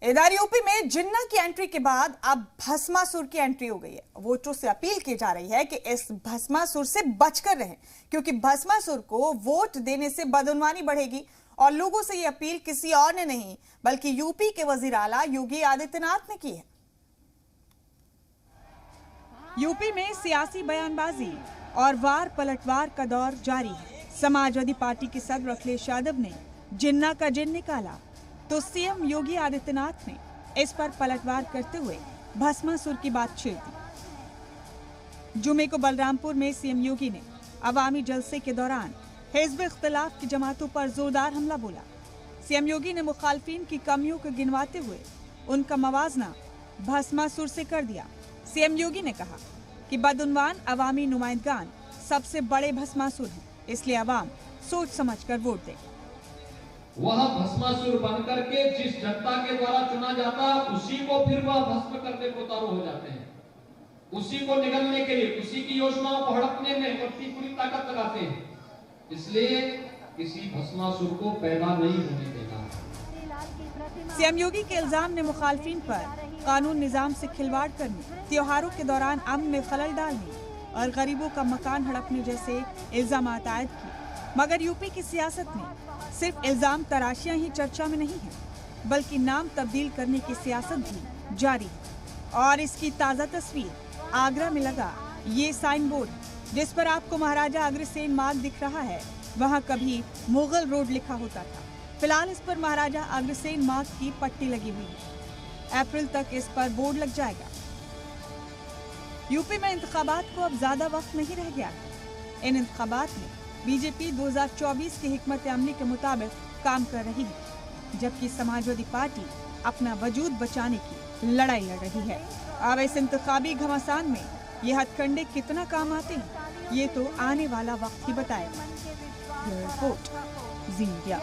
इधर यूपी में जिन्ना की एंट्री के बाद अब भस्मासुर की एंट्री हो गई है। वोटरों से अपील की जा रही है कि इस भस्मासुर से बचकर रहें, क्योंकि भस्मासुर को वोट देने से बदउनवानी बढ़ेगी। और लोगों से ये अपील किसी और ने नहीं बल्कि यूपी के वजीर आला योगी आदित्यनाथ ने की है। यूपी में सियासी बयानबाजी और वार पलटवार का दौर जारी है। समाजवादी पार्टी के सदर अखिलेश यादव ने जिन्ना का जिन निकाला तो सीएम योगी आदित्यनाथ ने इस पर पलटवार करते हुए भस्मासुर की बात छेड़ दी। जुमे को बलरामपुर में सीएम योगी ने अवामी जलसे के दौरान हिज़्ब इख्तिलाफ की जमातों पर जोरदार हमला बोला। सीएम योगी ने मुखालफिन की कमियों को गिनवाते हुए उनका मवाजना भस्मासुर से कर दिया। सीएम योगी ने कहा कि बदउनवान अवामी नुमाइंदगान सबसे बड़े भस्मासुर हैं, इसलिए अवाम सोच समझकर वोट दें। वह भस्मासुर बनकर के जिस जनता के द्वारा चुना जाता है उसी को फिर वह भस्म करने को उतारू हो जाते हैं। उसी को निगलने के लिए, उसी की योजनाओं को हड़पने में अपनी पूरी ताकत लगाते हैं। इसलिए किसी भस्मासुर को पैदा नहीं होने देना। सीएम योगी के इल्जाम ने मुखालफिन पर कानून निजाम से खिलवाड़ करने, त्योहारों के दौरान अमन में खलल डालने और गरीबों का मकान हड़पने जैसे इल्जाम आयद किए। मगर यूपी की सियासत में सिर्फ इल्जाम तराशियां ही चर्चा में नहीं है, बल्कि नाम तब्दील करने की सियासत भी जारी है। और इसकी ताज़ा तस्वीर आगरा में लगा ये साइन बोर्ड, जिस पर आपको महाराजा अग्रसेन मार्ग दिख रहा है, वहां कभी मुगल रोड लिखा होता था। फिलहाल इस पर महाराजा अग्रसेन मार्ग की पट्टी लगी हुई है। अप्रैल तक इस पर बोर्ड लग जाएगा। यूपी में इंतखाबात को अब ज्यादा वक्त नहीं रह गया है। इन इंतखाबात में बीजेपी 2024 की हिकमत अमली के मुताबिक काम कर रही है, जबकि समाजवादी पार्टी अपना वजूद बचाने की लड़ाई लड़ रही है। अब इस इंतखाबी घमासान में ये हथकंडे कितना काम आते हैं, ये तो आने वाला वक्त ही बताएगा। रिपोर्ट जी इंडिया।